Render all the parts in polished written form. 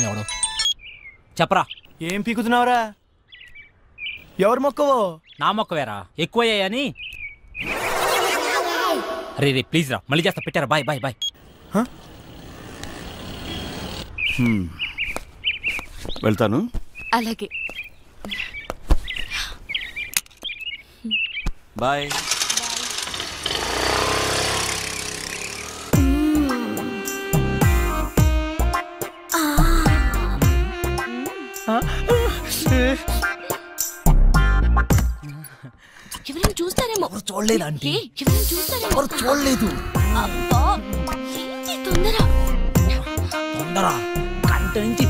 ఎవడు చెప్పరా? ఏం పీకుతున్నావురా? ఎవరు మొక్కవో? నా మొక్కవేరా, ఎక్కువయ్యాయని. అరే రే ప్లీజ్ రా, మళ్ళీ చేస్తా. పెట్టారా? Bye bye bye. వెళ్తాను. అలాగే బాయ్. ఎవరైనా చూస్తారేమో. చూడలేదు ఆంటీ, ఎవరైనా చూస్తారేమో. చూడలేదు. అబ్బా తొందర తొందర కంట నుంచి.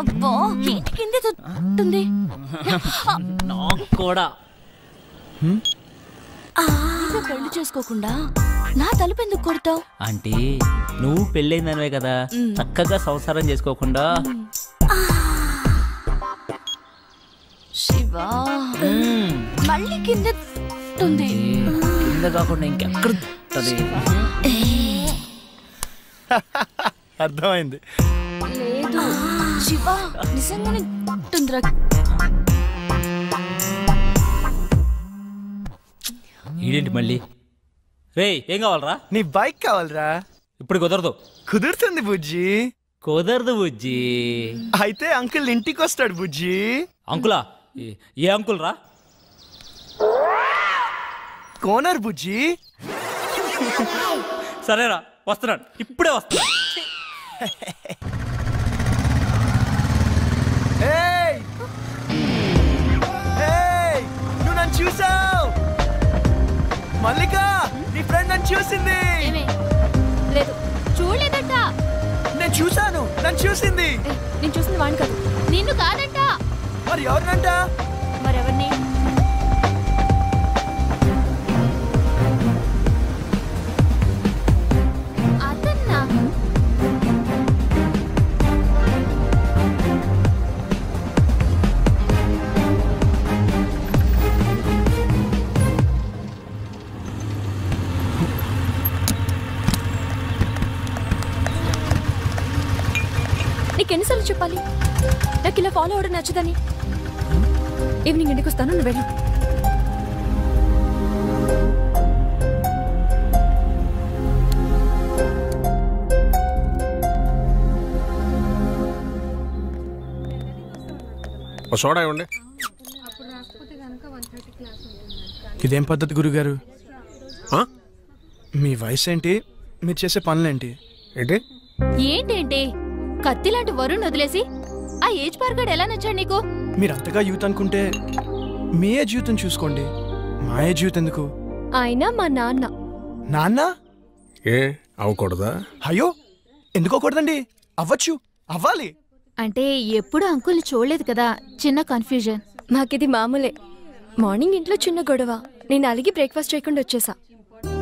అబ్బా ఏంటి కింద తొట్టుంది. నాకు కూడా. పెళ్లి చేసుకోకుండా నా తలుపు ఎందుకు కొడతావు? ఆంటీ నువ్వు పెళ్ళైందనివే కదా, చక్కగా సంసారం చేసుకోకుండా. శివా మళ్ళీ కింద తొట్టుంది. కింద కాకుండా ఇంకెక్కడ? అర్థమైంది. లేదు శివా నిజంగానే తొందర. ఏంటి మళ్ళీ? రే ఏం కావాలరా? నీ బైక్ కావాలరా? ఇప్పుడు కుదరదు. కుదురుతుంది బుజ్జి. కుదరదు బుజ్జి. అయితే అంకుల్ ఇంటికి వస్తాడు బుజ్జి. అంకులా? ఏ అంకుల్ రా? కోనర్ బుజ్జి. సరేరా వస్తున్నాడు, ఇప్పుడే వస్తున్నాడు. నువ్వు నన్ను చూసావు? మల్లిక నీ ఫ్రెండ్ నన్ను చూసింది. లేదు చూడలేదట. నేను చూసాను, నన్ను చూసింది. నేను చూసింది వాడిని కాదు, నిన్ను కాదంట. మరి ఎవరినంట? మరెవరిని? అదన్నా. నీకెన్నిసార్లు చెప్పాలి నాకు ఇలా ఫాలో అవడం నచ్చదని? ఈవినింగ్ ఇంటికి వస్తాను, నువ్వు వెళ్ళు. సోడా ఇవ్వండి. ఇదేం పద్ధతి గురుగారు? మీ వయసు ఏంటి, మీరు చేసే పనులేంటి? ఏంటి ఏంటేంటి? కత్తి లాంటి వరుణ్ వదిలేసి ఆ ఏజ్ పార్గాడు ఎలా నచ్చాడు నీకు? మీరు అంతగా యూత్ అనుకుంటే మీ ఏజ్ యూత్ చూసుకోండి, మా ఏజ్ యూత్ ఎందుకు? ఆయన మా నాన్న. నాన్న? ఏ అవ్వకూడదా? అయ్యో ఎందుకోకూడదండి, అవ్వచ్చు, అవ్వాలి. అంటే ఎప్పుడు అంకుల్ని చూడలేదు కదా, చిన్న కన్ఫ్యూజన్. మాకిది మామూలే. మార్నింగ్ ఇంట్లో చిన్న గొడవ, నేను అలిగి బ్రేక్ఫాస్ట్ చేయకుండా వచ్చేసా.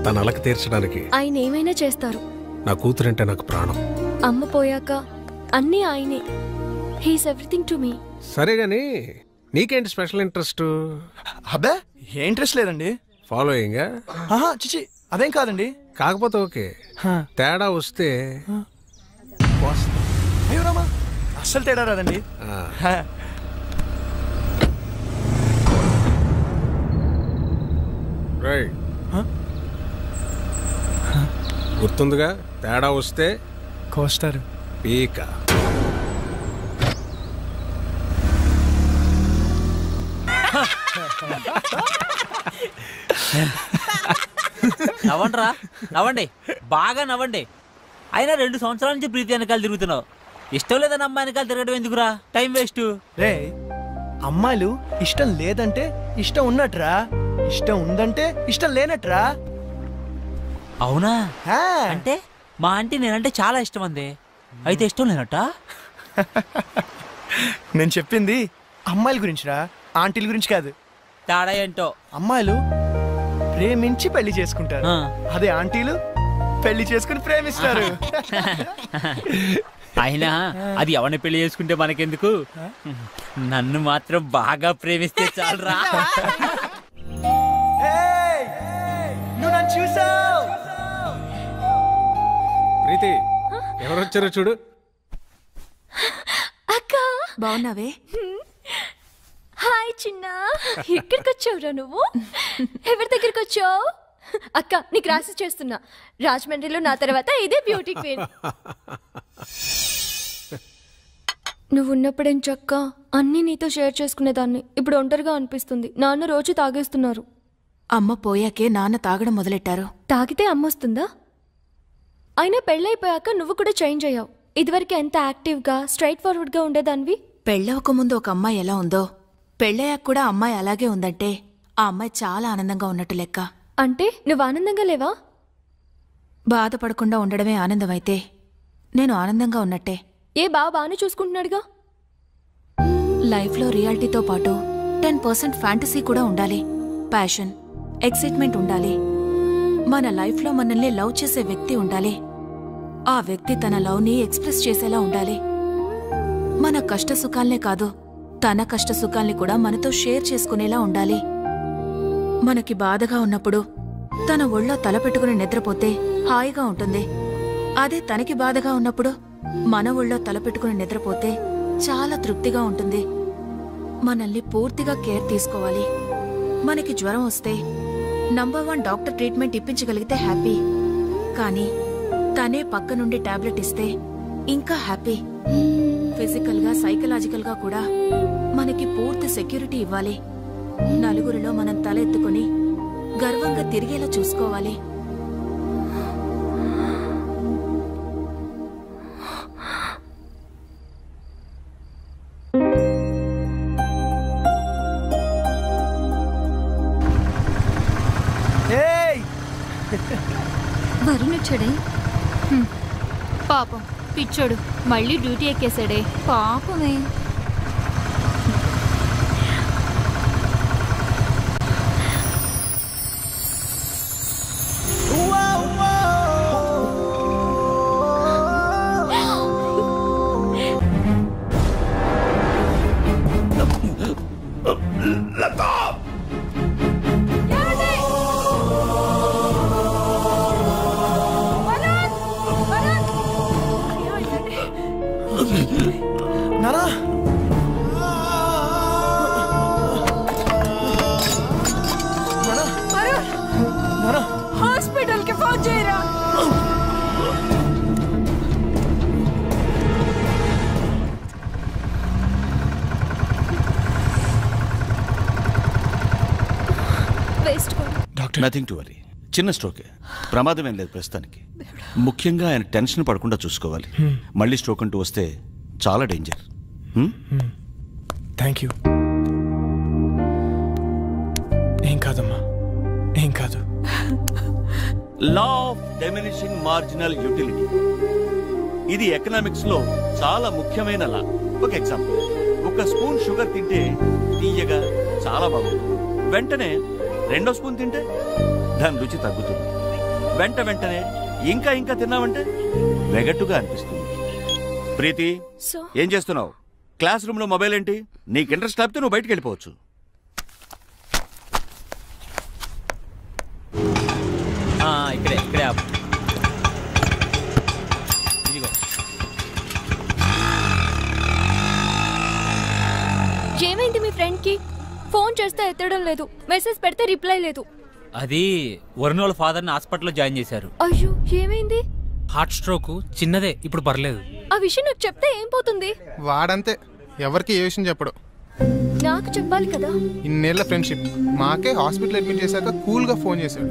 తన అలక తీర్చడానికి ఆయన ఏమైనా చేస్తారు. నా కూతురంటే నాకు ప్రాణం. అమ్మ పోయాక అన్నీ ఆయనే. He's everything to me. సరే గాని నీకేంటి స్పెషల్ ఇంట్రెస్ట్? అబ్బే ఏ ఇంట్రెస్ట్ లేదండి. ఫాలోయింగ్? చిచి అదేం కాదండి. కాకపోతే ఓకే, తేడా వస్తే అయ్యో రామా, అస్సలు తేడా రాదండి. గుర్తుందిగా, తేడా వస్తే కోస్తారు పీక. నవ్వండిరా, నవ్వండి, బాగా నవ్వండి. అయినా 2 సంవత్సరాల నుంచి ప్రీతి వెనకాల తిరుగుతున్నావు. ఇష్టం లేదని అమ్మాయి వెనకాల తిరగడం ఎందుకురా? Time waste. రే అమ్మాయిలు ఇష్టం లేదంటే ఇష్టం ఉన్నట్రా, ఇష్టం ఉందంటే ఇష్టం లేనట్రా. అవునా? అంటే మా ఆంటీ నేనంటే చాలా ఇష్టం అంది, అయితే ఇష్టం లేనట్ట? నేను చెప్పింది అమ్మాయిల గురించిరా, ఆంటీల గురించి కాదు. తేడా ఏంటో. అమ్మాయిలు ప్రేమించి పెళ్లి చేసుకుంటారు, అదే ఆంటీలు పెళ్లి చేసుకుని ప్రేమిస్తారు. అయినా అది ఎవరిని పెళ్లి చేసుకుంటే మనకెందుకు, నన్ను మాత్రం బాగా ప్రేమిస్తే చాలరా. నువ్వు నన్ను చూసావు? ప్రీతి ఎవరు వచ్చారో చూడు. అక్క బాగున్నావే? హాయ్ చిన్న. ఎక్కడికి వచ్చావురా నువ్వు? ఎవరి దగ్గరికి వచ్చావు? అక్క నీకు రాసి చేస్తున్నా. రాజమండ్రిలో నా తర్వాత ఇదే బ్యూటీ క్వీన్. నువ్వు ఉన్నప్పుడేం చక్క అన్నీ నీతో షేర్ చేసుకునేదాన్ని. ఇప్పుడు ఒంటరిగా అనిపిస్తుంది. నాన్న రోజు తాగేస్తున్నారు. అమ్మ పోయాకే నాన్న తాగడం మొదలెట్టారు. తాగితే అమ్మొస్తుందా? అయినా పెళ్ళైపోయాక నువ్వు కూడా చేంజ్ అయ్యావు. ఇదివరకు ఎంత యాక్టివ్గా స్ట్రైట్ ఫార్వర్డ్గా ఉండేదానివి. పెళ్ళవక ముందు ఒక అమ్మాయి ఎలా ఉందో పెళ్ళయ్యాక కూడా అమ్మాయి అలాగే ఉందంటే ఆ అమ్మాయి చాలా ఆనందంగా ఉన్నట్టు లెక్క. అంటే నువ్వు ఆనందంగా లేవా? బాధపడకుండా ఉండడమే ఆనందమైతే నేను ఆనందంగా ఉన్నట్టే. ఏ బాగానే చూసుకుంటున్నాడుగా. లైఫ్లో రియాలిటీతో పాటు 10% ఫ్యాంటసీ కూడా ఉండాలి. ప్యాషన్, ఎక్సైట్మెంట్ ఉండాలి. మన లైఫ్లో మనల్ని లవ్ చేసే వ్యక్తి ఉండాలి. ఆ వ్యక్తి తన లవ్ని ఎక్స్ప్రెస్ చేసేలా ఉండాలి. మన కష్ట సుఖాల్నే కాదు, తన కష్ట సుఖాల్ని కూడా మనతో షేర్ చేసుకునేలా ఉండాలి. మనకి బాధగా ఉన్నప్పుడు తన ఒళ్ళో తలపెట్టుకుని నిద్రపోతే హాయిగా ఉంటుంది. అదే తనకి బాధగా ఉన్నప్పుడు మన ఒళ్ళో తలపెట్టుకుని నిద్రపోతే చాలా తృప్తిగా ఉంటుంది. మనల్ని పూర్తిగా కేర్ తీసుకోవాలి. మనకి జ్వరం వస్తే నంబర్ 1 డాక్టర్ ట్రీట్మెంట్ ఇప్పించగలిగితే హ్యాపీ. కానీ తనే పక్క నుండి టాబ్లెట్ ఇస్తే ఇంకా హ్యాపీ. ఫిజికల్గా సైకలాజికల్గా కూడా మనకి పూర్తి సెక్యూరిటీ ఇవ్వాలి. నలుగురిలో మనం తల ఎత్తుకుని గర్వంగా తిరిగేలా చూసుకోవాలి. వరుణ్ వచ్చాడే? పాపం పిచ్చోడు మళ్ళీ డ్యూటీ ఎక్కేశాడే. పాపమే. నానా హాస్పిటల్ కి ఫోన్ చేయరా. Nothing to worry. చిన్న స్ట్రోకే, ప్రమాదం ఏం లేదు ప్రస్తుతానికి. ముఖ్యంగా ఆయన టెన్షన్ పడకుండా చూసుకోవాలి. మళ్ళీ స్ట్రోక్ అంటూ వస్తే చాలా డేంజర్. Thank you. ఏం కాదమ్మా, ఏం కాదు. Law of diminishing marginal utility, ఇది ఎకనామిక్స్ లో చాలా ముఖ్యమైన లా. ఒక ఎగ్జాంపుల్, ఒక స్పూన్ షుగర్ తింటే తీయగా చాలా బాగుంది. వెంటనే 2వ స్పూన్ తింటే దాని రుచి తగ్గుతుంది. వెంటనే ఇంకా ఇంకా తిన్నావంటే వెగట్టుగా అనిపిస్తుంది. ప్రీతి, ఏం చేస్తున్నావు? క్లాస్ రూమ్ లో మొబైల్ ఏంటి? నీకు ఇంట్రెస్ట్ లేకపోతే నువ్వు బయటికి వెళ్ళిపోవచ్చు. ఇక్కడే ఇక్కడే ఆపు. ఇదిగో. ఏమైంది మీ ఫ్రెండ్ కి? ఫోన్ చేస్తే ఎత్తడం లేదు, మెసేజ్ పెడితే రిప్లై లేదు. అది వరుణ్ వాళ్ళ ఫాదర్ని హాస్పిటల్లో జాయిన్ చేశారు. అయ్యో, ఏమైంది? హార్ట్ స్ట్రోక్, చిన్నదే, ఇప్పుడు పర్లేదు. ఆ విషయం నాకు చెప్తే ఏం పోతుంది? వాడంతే, ఎవరికి ఏ విషయం చెప్పడు. నాకు చెప్పాలి కదా. ఇన్నేళ్ల ఫ్రెండ్షిప్, మాకే హాస్పిటల్ అడ్మిట్ చేశాక కూల్గా ఫోన్ చేశాడు.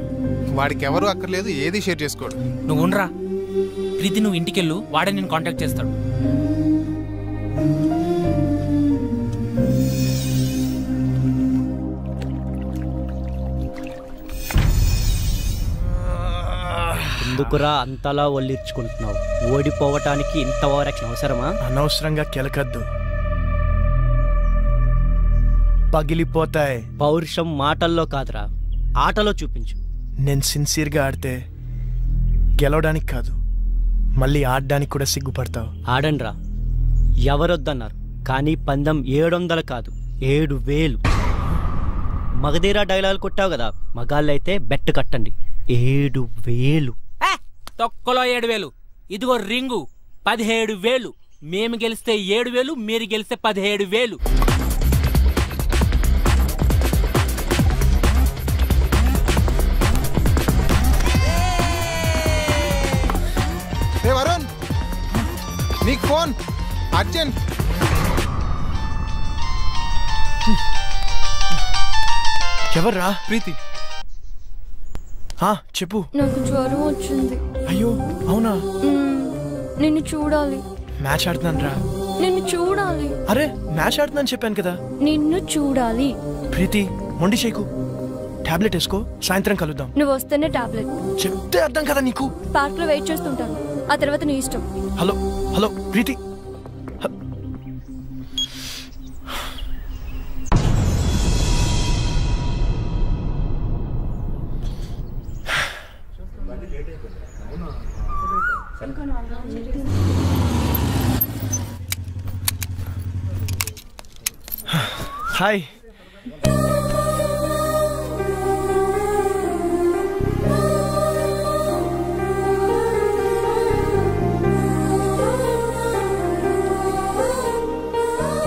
వాడికి ఎవరు అక్కర్లేదు, ఏది షేర్ చేసుకోడు. నువ్వు ఉండరా ప్రీతి, నువ్వు ఇంటికెళ్ళు, వాడే నేను కాంటాక్ట్ చేస్తాడు. ఎందుకురా అంతలా ఒళ్ళిర్చుకుంటున్నావు? ఓడిపోవటానికి ఇంత ఓవరాక్షన్ అవసరమా? అనవసరంగా కెలకద్దు, పగిలిపోతాయి. పౌరుషం మాటల్లో కాదురా, ఆటలో చూపించు. నేను సిన్సియర్గా ఆడితే గెలవడానికి కాదు, మళ్ళీ ఆడడానికి కూడా సిగ్గుపడతావు. ఆడండ్రా, ఎవరొద్దన్నారు. కానీ పందెం 700 కాదు, 7000. మగధీరా డైలాగ్ కొట్టావు కదా, మగాళ్ళైతే బెట్ కట్టండి. 7000. తొక్కలో 7000. ఇదిగో రింగు 17,000. మేము గెలిస్తే 7,000, మీరు గెలిస్తే 17,000. వరుణ్, నీకు ఫోన్ అర్జెంట్. ఎవర్రా? ప్రీతి. చెప్పు. నాకు జ్వరం వచ్చింది. అయ్యో అవునా? నిన్ను చూడాలి. మ్యాచ్ ఆడుతున్నాను రా. నిన్ను చూడాలి. అరే మ్యాచ్ ఆడుతున్నాను చెప్పాను కదా. నిన్ను చూడాలి. ప్రీతి మొండి చేయకు. టాబ్లెట్ వేసుకో, సాయంత్రం కలుద్దాం. నువ్వు వస్తేనే టాబ్లెట్. చెప్తే అర్థం కదా నీకు. పార్క్ లో వెయిట్ చేస్తుంటాను, ఆ తర్వాత నీ ఇష్టం. హలో హలో ప్రీతి. హాయ్.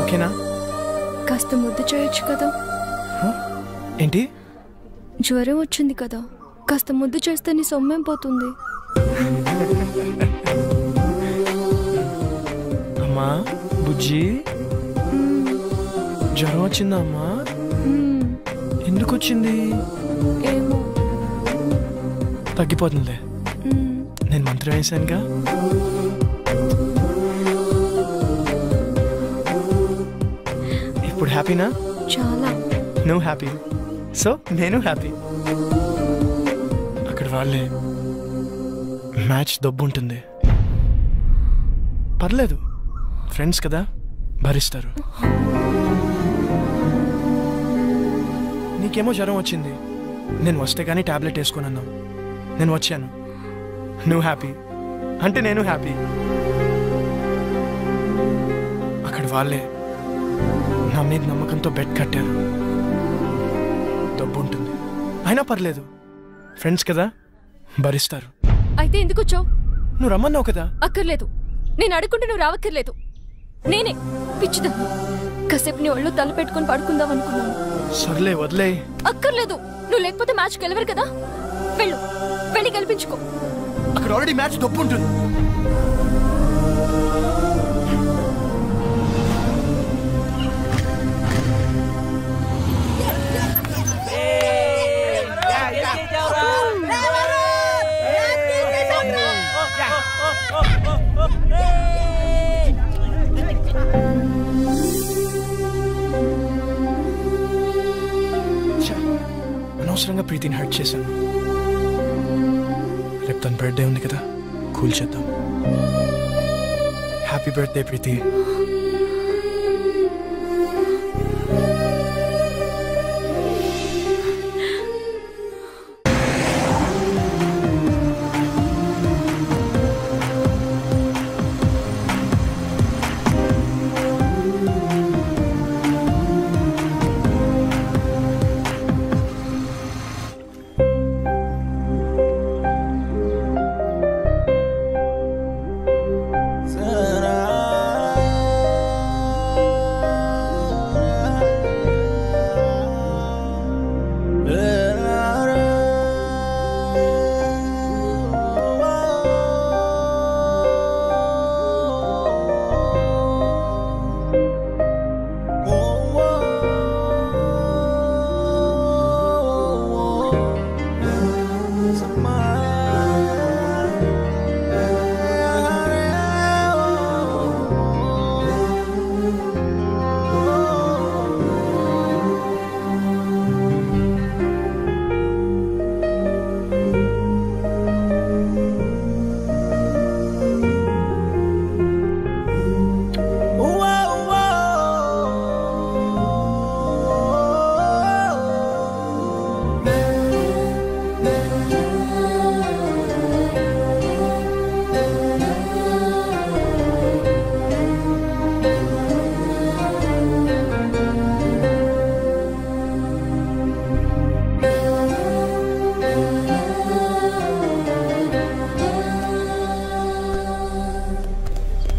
ఓకేనా? కాస్త ముద్దు చేయొచ్చు కదా. ఏంటి? జ్వరం వచ్చింది కదా, కాస్త ముద్దు చేస్తే నీ సొమ్మేం పోతుంది. అమ్మా బుజ్జి, జ్వరం వచ్చిందా అమ్మా? ఎందుకు వచ్చింది? ఏమో. తగ్గిపోతుందిలే, నేను మంత్రం వేసానుగా. ఇప్పుడు హ్యాపీనా? చాలా. నువ్వు హ్యాపీ, సో నేను హ్యాపీ. అక్కడ వాళ్ళే మ్యాచ్ దబ్బు ఉంటుంది, పర్లేదు, ఫ్రెండ్స్ కదా, భరిస్తారు. నీకేమో జ్వరం వచ్చింది, నేను వస్తే కానీ టాబ్లెట్ వేసుకున్నాను, నేను వచ్చాను. నువ్వు హ్యాపీ అంటే నేను హ్యాపీ. అక్కడ వాళ్ళే నా మీద నమ్మకంతో బెడ్ కట్టారు. డబ్బు ఉంటుంది, అయినా పర్లేదు, ఫ్రెండ్స్ కదా, భరిస్తారు. అయితే ఎందుకు వచ్చావు? నువ్వు రమ్మన్నావు కదా. అక్కర్లేదు, నేను అడుగుంటే నువ్వు రావక్కర్లేదు. నేనే పిచ్చిదా కాసేపు నీ ఒళ్ళు తల పెట్టుకుని పడుకుందాం అనుకున్నాను. సర్లే వదిలే. అక్కర్లేదు, నువ్వు లేకపోతే మ్యాచ్ గెలవరు కదా. వెళ్ళు, వెళ్ళి గెలిపించుకో. అక్కడ ఆల్రెడీ మ్యాచ్ డబ్బు ఉంటుంది. అనవసరంగా ప్రీతిని హర్ట్ చేశాను. రేపు తన బర్త్డే ఉంది కదా, కూల్ చేద్దాం. హ్యాపీ బర్త్డే ప్రీతి.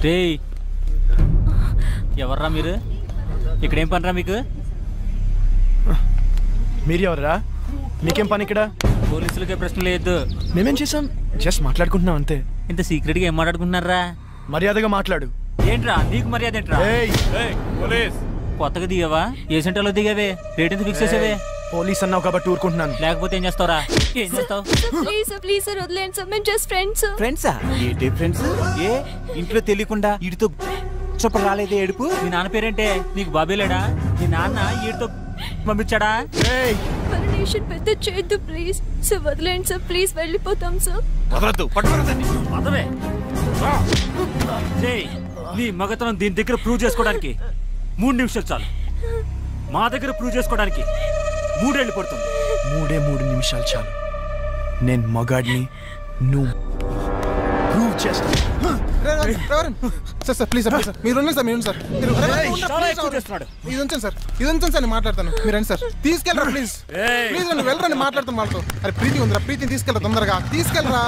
రే ఎవర్రా మీరు? ఇక్కడేం పనిరా మీకు? మీరు ఎవరా? మీకేం పని ఇక్కడ? పోలీసులకే ప్రశ్న లేదు. మేమేం చేసాం? జస్ట్ మాట్లాడుకుంటున్నాం అంతే. ఇంత సీక్రెట్గా ఏం మాట్లాడుకుంటున్నారా? మర్యాదగా మాట్లాడు. ఏంట్రా నీకు మర్యాద ఏంట్రా? కొత్తగా దిగావా? ఏ సెంటర్లో దిగావే? రేట్ ఎంత ఫిక్స్ చేసేవే? పోలీస్ అన్నావు కాబట్టి ఊరుకుంటున్నాను. లేకపోతే ఏం చేస్తావురా? ఏం చేస్తావు? ప్లీజ్ సార్ వదిలేండి సార్, మేము జస్ట్ ఫ్రెండ్స్. ఫ్రెండ్సా? ఏంటి ఫ్రెండ్స్? ఏ ఇంట్లో తెలియకుండా వీడితో చొప్ప రాలేదే ఏడుపు? మీ నాన్న పేరేంటే? నీకు బాబే లేడా? మీ నాన్న వీడితో పంపించాడా? పర్మిషన్ పెద్ద చేయొద్దు ప్లీజ్ సార్, వదిలేండి సార్ ప్లీజ్, వెళ్ళిపోతాం సార్. వదలద్దు, పట్టుకోరదండి. పదవే నీ మగతనం దీని దగ్గర ప్రూవ్ చేసుకోవడానికి 3 నిమిషాలు చాలు. మా దగ్గర ప్రూవ్ చేసుకోవడానికి 3 ఏళ్ళు పడుతుంది. 3 నిమిషాలు చాలు. నేను మగాడిని, నువ్వు ప్రూవ్ చేస్తా. సార్ ప్లీజ్ సార్, మీరు ఉండండి సార్, మీరు సార్, ఇది ఉంచండి సార్, ఇది ఉంచండి సార్, నేను మాట్లాడతాను. మీరు రండి సార్, తీసుకెళ్ళరా ప్లీజ్, ప్లీజ్ రండి, వెళ్ళరండి, మాట్లాడతాను వాళ్ళతో. అరే ప్రీతి ఉందిరా, ప్రీతిని తీసుకెళ్ళరా, తొందరగా తీసుకెళ్ళరా.